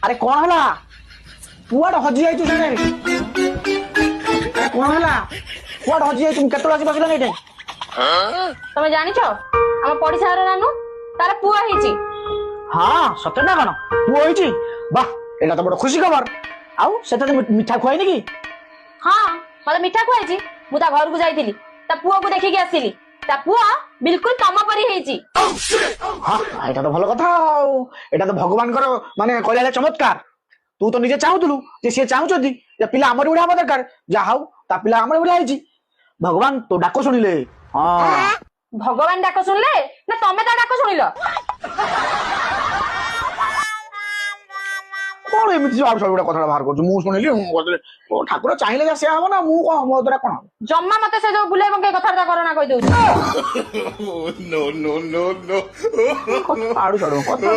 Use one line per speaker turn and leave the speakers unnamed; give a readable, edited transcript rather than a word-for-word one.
আরে কোন হলা পুয়াটা হজি যাইছু সেনে কোন হলা পুয়াটা হজি যাইছু কেতলা আসি বসিলানি এটে
তুমি জানিছ আমার পড়িশা ঘর নানু তার পুয়া হইছি।
হ্যাঁ সত্যি না কেন পুয়া হয়েছি বাহ এটা তো বড় খুশি খবর আউ সেটা মিঠা খুয়াইনি কি
হ্যাঁ মতে মিঠা খুয়াইছি মু তা ঘরକୁ যাইଥିଲି তা পুয়াକୁ ଦେଖିକି ଆସିଲି তা পুয়া বিলকুল তম পরি ହେଇଛି।
হ্যাঁ এটা তো ভালো কথা এটা তো ভগবানଙ୍କର মানে কইলে চমৎকার তু তো নিজে চাহুଥିଲୁ যে সে চাহুଛନ୍ତି যে পিলা আমার উড়া হবা দরকার যা হাউ তা পিলা আমার উড়া ହେଇଛି ভগবান তো ডাক শুনিলে হ্যাঁ
ভগবান ডাক শুনলে না তমে তা ডাক শুনিল?
কোন এମିତି সব সব কথা বাহার করছো মু শুনিলি ঠাকুর চাইলে যা সে হব না মু কম ମୋ দ্বারা কোন
জম্মা মতে সে যে বুলাই বঙ্কে কথাটা করনা কই দউছি।
No, no, no, no.
কথা আড়ু চড়ো কথা